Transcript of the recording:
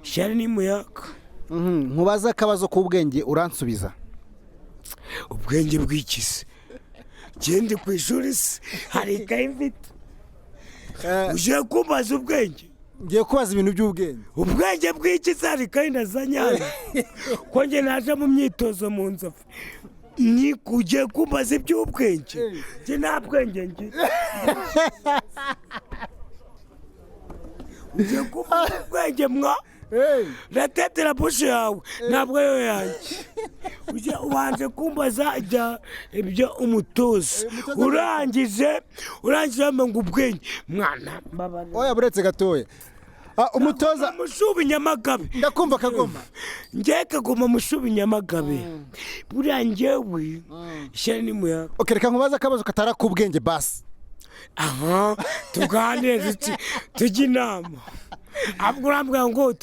ishyari n'umuyaga. nkubaza akabazo k'ubwenge uransubiza. Ubwenge bw'ikizi gende ku ishuri se hari ikayi mfite uje kumbaza ubwenge. Ngiye kubaza ibintu by'ubwenge. Ubwenge bw'ikizi hari ikayi nazanye hano ko njye naje mu myitozo mu nzovu ni kujye kumbaza iby'ubwenge njye nta bwenge ngira. uje kumbaza ubwenge mwa ratetera bushe yawe ntabwo yo yanjye. Wanje kumbaza ibyo umutoza urangije ngo ubwenge mwana mbabane. Oya buretse gatoya. Umutoza Mushubi Nyamagabe. Ndakumva Kagoma. Ngiye Kagoma Mushubi Nyamagabe. Buriya njyewe ishyari n'umuyaga. Okay, reka nkubaza akabazo katara k'ubwenge basi. Aha tuganire tujye inama. Abwo urambwira ngo